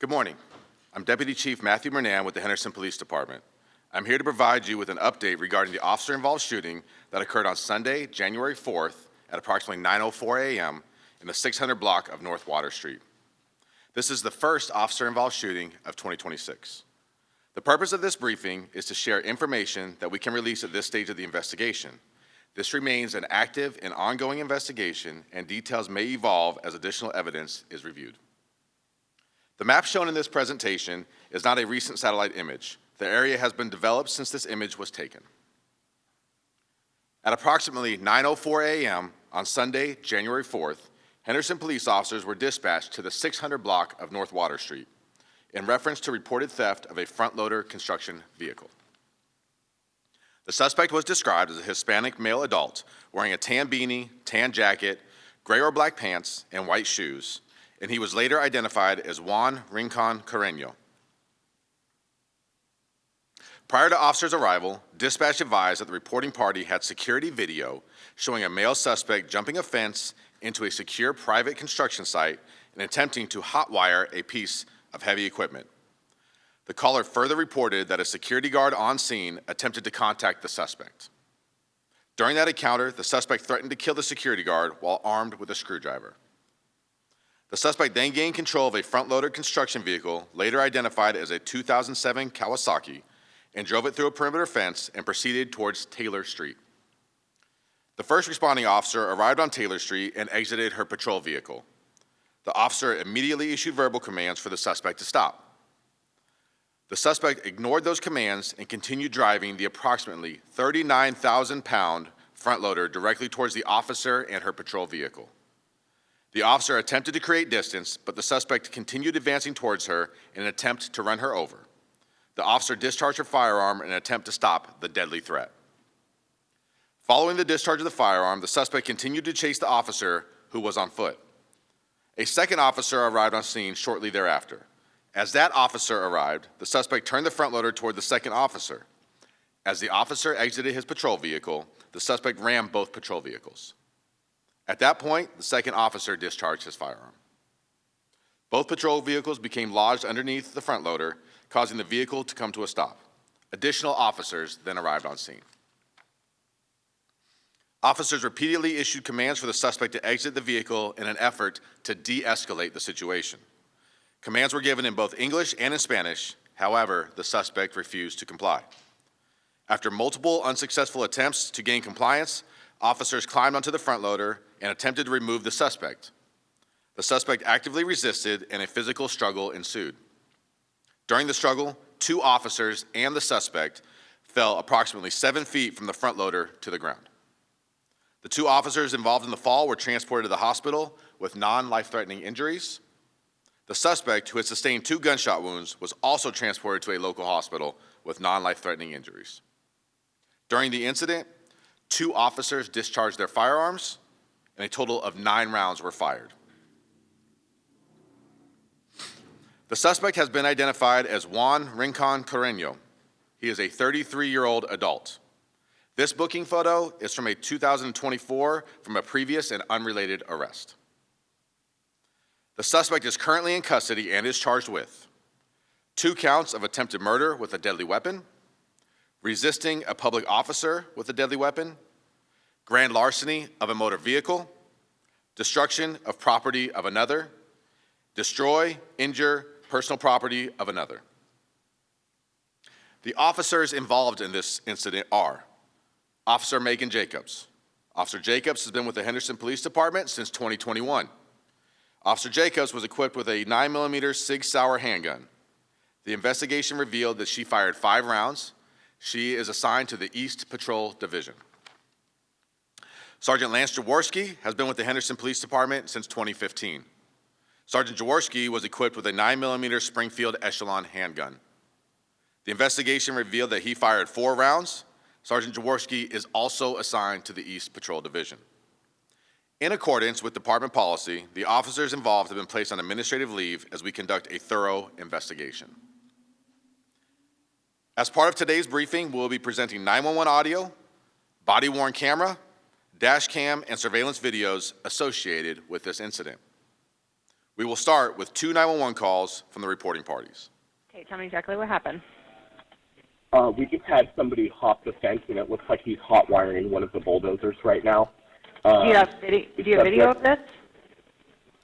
Good morning. I'm Deputy Chief Matthew Mernan with the Henderson Police Department. I'm here to provide you with an update regarding the officer-involved shooting that occurred on Sunday, January 4th at approximately 9:04 a.m. in the 600 block of North Water Street. This is the first officer-involved shooting of 2026. The purpose of this briefing is to share information that we can release at this stage of the investigation. This remains an active and ongoing investigation, and details may evolve as additional evidence is reviewed. The map shown in this presentation is not a recent satellite image. The area has been developed since this image was taken. At approximately 9:04 a.m. on Sunday, January 4th, Henderson police officers were dispatched to the 600 block of North Water Street in reference to reported theft of a front-loader construction vehicle. The suspect was described as a Hispanic male adult wearing a tan beanie, tan jacket, gray or black pants, and white shoes, and he was later identified as Juan Rincon Carreño. Prior to officers' arrival, dispatch advised that the reporting party had security video showing a male suspect jumping a fence into a secure private construction site and attempting to hotwire a piece of heavy equipment. The caller further reported that a security guard on scene attempted to contact the suspect. During that encounter, the suspect threatened to kill the security guard while armed with a screwdriver. The suspect then gained control of a front-loader construction vehicle, later identified as a 2007 Kawasaki, and drove it through a perimeter fence and proceeded towards Taylor Street. The first responding officer arrived on Taylor Street and exited her patrol vehicle. The officer immediately issued verbal commands for the suspect to stop. The suspect ignored those commands and continued driving the approximately 39,000-pound front loader directly towards the officer and her patrol vehicle. The officer attempted to create distance, but the suspect continued advancing towards her in an attempt to run her over. The officer discharged her firearm in an attempt to stop the deadly threat. Following the discharge of the firearm, the suspect continued to chase the officer, who was on foot. A second officer arrived on scene shortly thereafter. As that officer arrived, the suspect turned the front loader toward the second officer. As the officer exited his patrol vehicle, the suspect rammed both patrol vehicles. At that point, the second officer discharged his firearm. Both patrol vehicles became lodged underneath the front loader, causing the vehicle to come to a stop. Additional officers then arrived on scene. Officers repeatedly issued commands for the suspect to exit the vehicle in an effort to de-escalate the situation. Commands were given in both English and in Spanish. However, the suspect refused to comply. After multiple unsuccessful attempts to gain compliance, officers climbed onto the front loader and attempted to remove the suspect. The suspect actively resisted and a physical struggle ensued. During the struggle, two officers and the suspect fell approximately 7 feet from the front loader to the ground. The two officers involved in the fall were transported to the hospital with non-life-threatening injuries. The suspect, who had sustained 2 gunshot wounds, was also transported to a local hospital with non-life-threatening injuries. During the incident, 2 officers discharged their firearms, and a total of 9 rounds were fired. The suspect has been identified as Juan Rincon Carreño. He is a 33-year-old adult. This booking photo is from a 2024 from a previous and unrelated arrest. The suspect is currently in custody and is charged with 2 counts of attempted murder with a deadly weapon, resisting a public officer with a deadly weapon, grand larceny of a motor vehicle, destruction of property of another, destroy, injure, personal property of another. The officers involved in this incident are Officer Megan Jacobs. Officer Jacobs has been with the Henderson Police Department since 2021. Officer Jacobs was equipped with a 9mm Sig Sauer handgun. The investigation revealed that she fired 5 rounds. She is assigned to the East Patrol Division. Sergeant Lance Jaworski has been with the Henderson Police Department since 2015. Sergeant Jaworski was equipped with a 9mm Springfield Echelon handgun. The investigation revealed that he fired 4 rounds. Sergeant Jaworski is also assigned to the East Patrol Division. In accordance with department policy, the officers involved have been placed on administrative leave as we conduct a thorough investigation. As part of today's briefing, we'll be presenting 911 audio, body-worn camera, dash cam, and surveillance videos associated with this incident. We will start with 2 911 calls from the reporting parties. Okay, tell me exactly what happened. We just had somebody hop the fence, and it looks like he's hot wiring one of the bulldozers right now. Do you have video of this?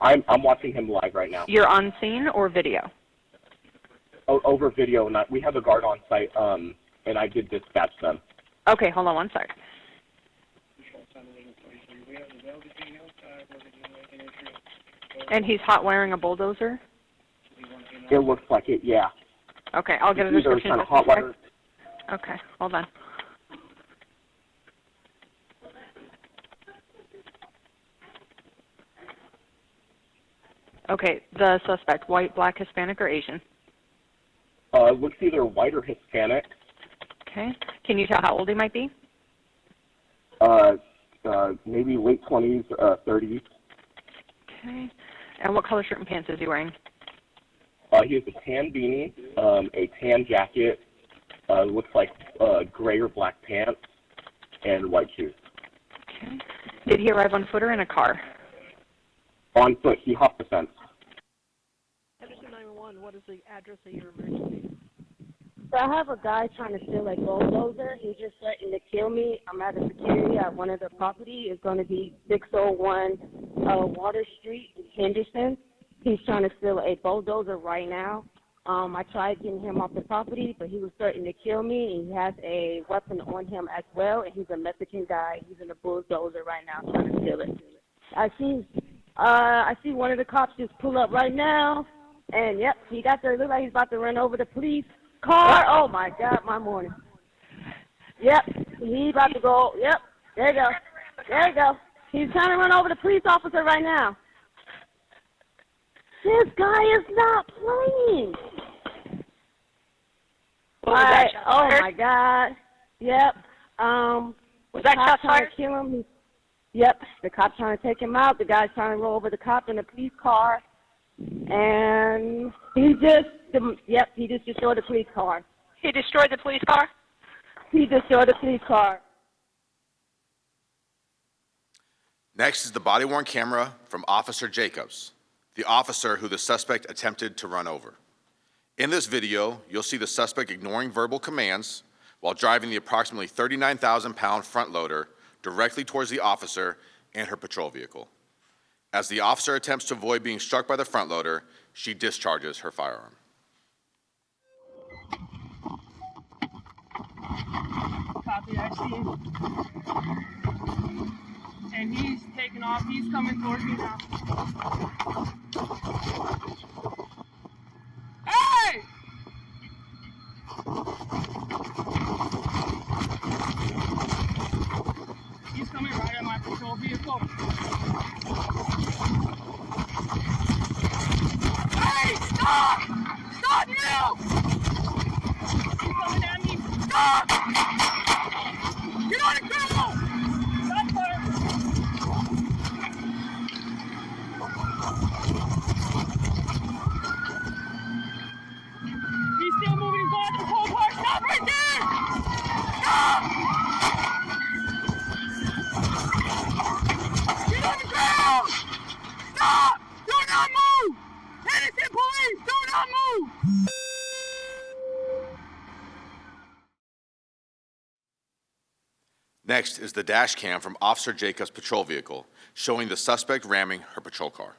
I'm watching him live right now. You're on scene or video? Over video, and we have a guard on site, and I did dispatch them. Okay, hold on one sec. And he's hot wiring a bulldozer? It looks like it, yeah. Okay, I'll get a description. Kind of hot wire. Okay, hold on. Okay, the suspect, white, black, Hispanic, or Asian? Looks either white or Hispanic. Okay. Can you tell how old he might be? Maybe late 20s, 30s. Okay. And what color shirt and pants is he wearing? He has a tan beanie, a tan jacket, looks like gray or black pants, and white shoes. Okay. Did he arrive on foot or in a car? On foot. He hopped the fence. Henderson 911, what is the address of your emergency? So I have a guy trying to steal a bulldozer. He's just threatening to kill me. I'm at a security at one of the property. It's going to be 601 Water Street in Henderson. He's trying to steal a bulldozer right now. I tried getting him off the property, but he was threatening to kill me. He has a weapon on him as well, and he's a Mexican guy. He's in a bulldozer right now trying to steal it. I see one of the cops just pull up right now, and yep, he got there. Look like he's about to run over the police car. Oh my God, my morning. Yep, he's about to go. Yep, there you go. There you go. He's trying to run over the police officer right now. This guy is not playing. Oh my God. Yep. Was that shot fired? To kill him. Yep. The cop's trying to take him out. The guy's trying to roll over the cop in the police car. And he just destroyed the police car. He destroyed the police car? He destroyed the police car. Next is the body-worn camera from Officer Jacobs, the officer who the suspect attempted to run over. In this video, you'll see the suspect ignoring verbal commands while driving the approximately 39,000-pound front loader directly towards the officer and her patrol vehicle. As the officer attempts to avoid being struck by the front loader, she discharges her firearm. Copy, I see. And he's taking off. He's coming towards me now. Hey! He's coming right at my patrol vehicle. Hey! Stop! Stop now! He's coming at me. Stop! Get on the ground! Stop there! He's still moving. He's going to the pole car. Stop right there! Stop! Get on the ground! Stop! Do not move! Henderson police, do not move! Next is the dash cam from Officer Jacobs' patrol vehicle, showing the suspect ramming her patrol car.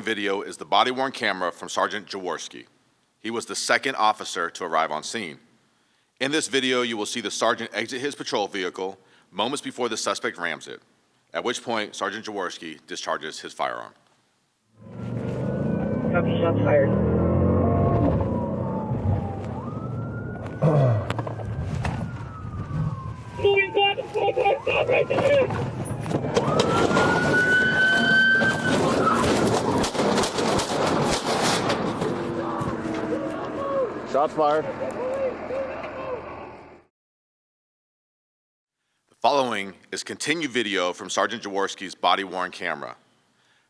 video is the body-worn camera from Sergeant Jaworski. He was the second officer to arrive on scene. In this video, you will see the sergeant exit his patrol vehicle moments before the suspect rams it, at which point Sergeant Jaworski discharges his firearm. Copy, shots fired. Moving back and forth, stop right there! Shots fired. The following is continued video from Sergeant Jaworski's body-worn camera.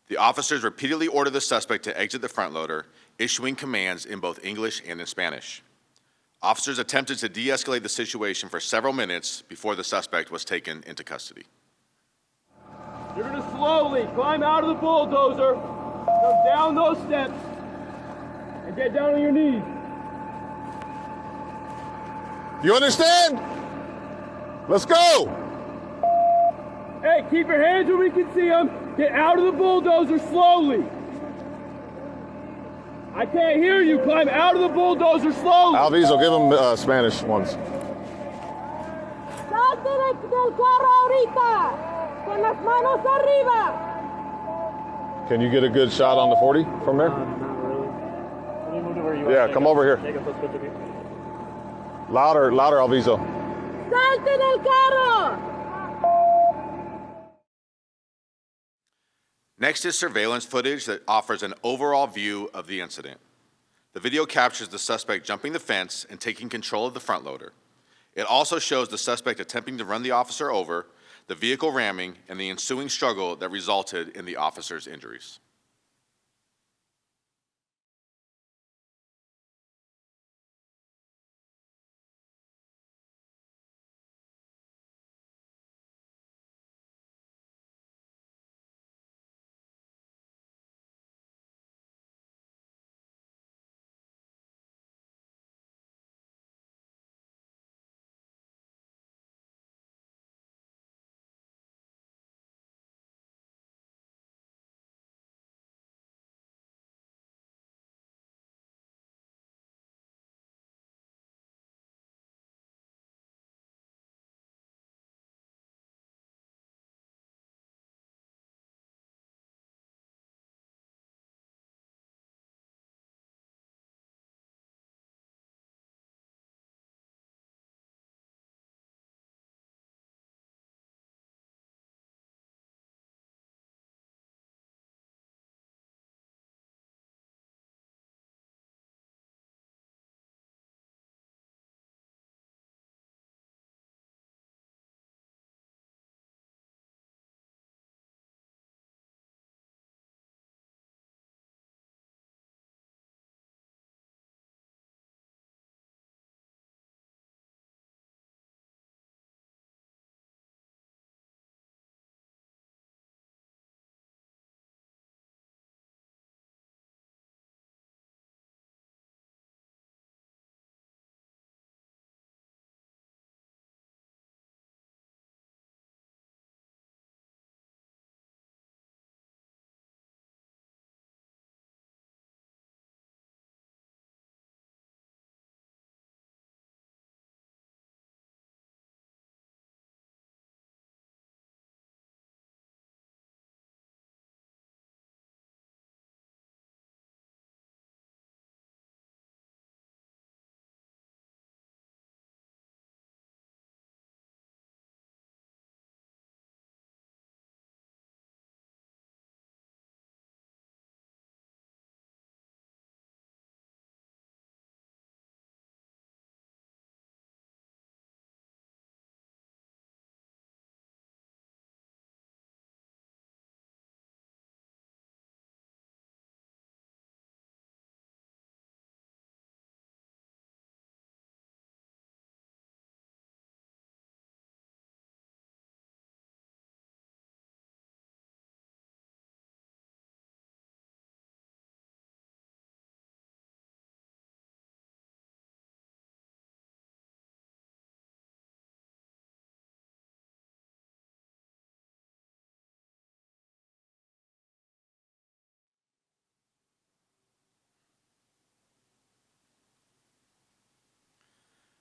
The officers repeatedly order the suspect to exit the front loader, issuing commands in both English and in Spanish. Officers attempted to de-escalate the situation for several minutes before the suspect was taken into custody. You're going to slowly climb out of the bulldozer, go down those steps, and get down on your knees. You understand? Let's go. Hey, keep your hands where we can see them. Get out of the bulldozer slowly. I can't hear you. Climb out of the bulldozer slowly. Alviso, give him Spanish ones. Salte del carro ahorita, con las manos arriba. Can you get a good shot on the 40 from there? Not really. Can you move to where you are? Yeah, come over here. Jacob, let's go to me. Louder, Alviso. Salte del carro. Next is surveillance footage that offers an overall view of the incident. The video captures the suspect jumping the fence and taking control of the front loader. It also shows the suspect attempting to run the officer over, the vehicle ramming, and the ensuing struggle that resulted in the officer's injuries.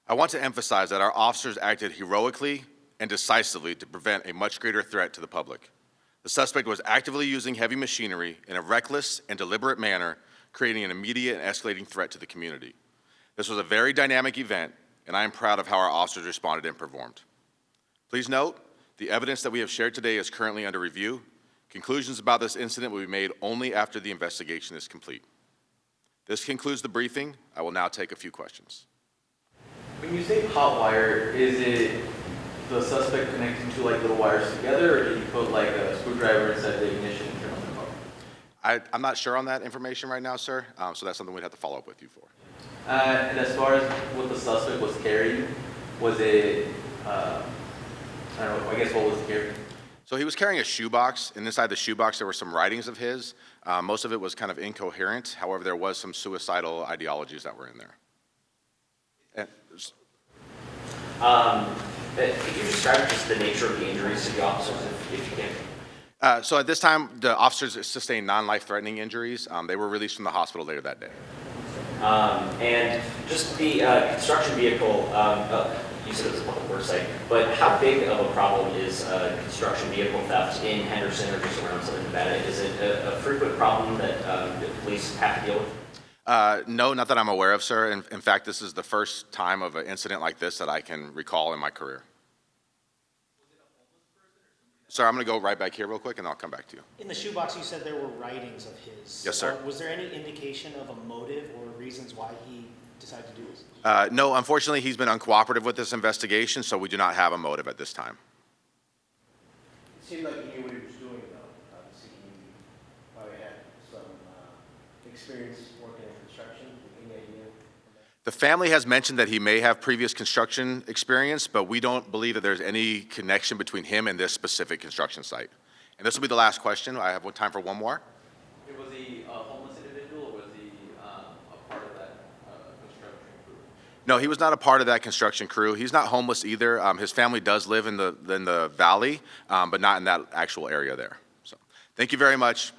I want to emphasize that our officers acted heroically and decisively to prevent a much greater threat to the public. The suspect was actively using heavy machinery in a reckless and deliberate manner, creating an immediate and escalating threat to the community. This was a very dynamic event, and I am proud of how our officers responded and performed. Please note, the evidence that we have shared today is currently under review. Conclusions about this incident will be made only after the investigation is complete. This concludes the briefing. I will now take a few questions. When you say hot wire, is it the suspect connecting two like little wires together, or did you put like a screwdriver inside the ignition and turn on the car? I'm not sure on that information right now, sir, so that's something we'd have to follow up with you for. And as far as what the suspect was carrying, was it, I don't know, I guess what was he carrying? So he was carrying a shoebox, and inside the shoebox there were some writings of his. Most of it was kind of incoherent. However, there was some suicidal ideologies that were in there. Could you describe just the nature of the injuries to the officers, if you can? So at this time, the officers sustained non-life-threatening injuries. They were released from the hospital later that day. And just the construction vehicle, you said it was a public works site, but how big of a problem is construction vehicle theft in Henderson or just around Southern Nevada? Is it a frequent problem that the police have to deal with? No, not that I'm aware of, sir. In fact, this is the first time of an incident like this that I can recall in my career. Sir, I'm going to go right back here real quick, and I'll come back to you. In the shoebox, you said there were writings of his. Yes, sir. Was there any indication of a motive or reasons why he decided to do this? No, unfortunately, he's been uncooperative with this investigation, so we do not have a motive at this time. It seemed like he knew what he was doing, though. Obviously, he probably had some experience working in construction. Any idea? The family has mentioned that he may have previous construction experience, but we don't believe that there's any connection between him and this specific construction site. And this will be the last question. I have time for one more. Was he a homeless individual, or was he a part of that construction crew? No, he was not a part of that construction crew. He's not homeless either. His family does live in the valley, but not in that actual area there. So, thank you very much.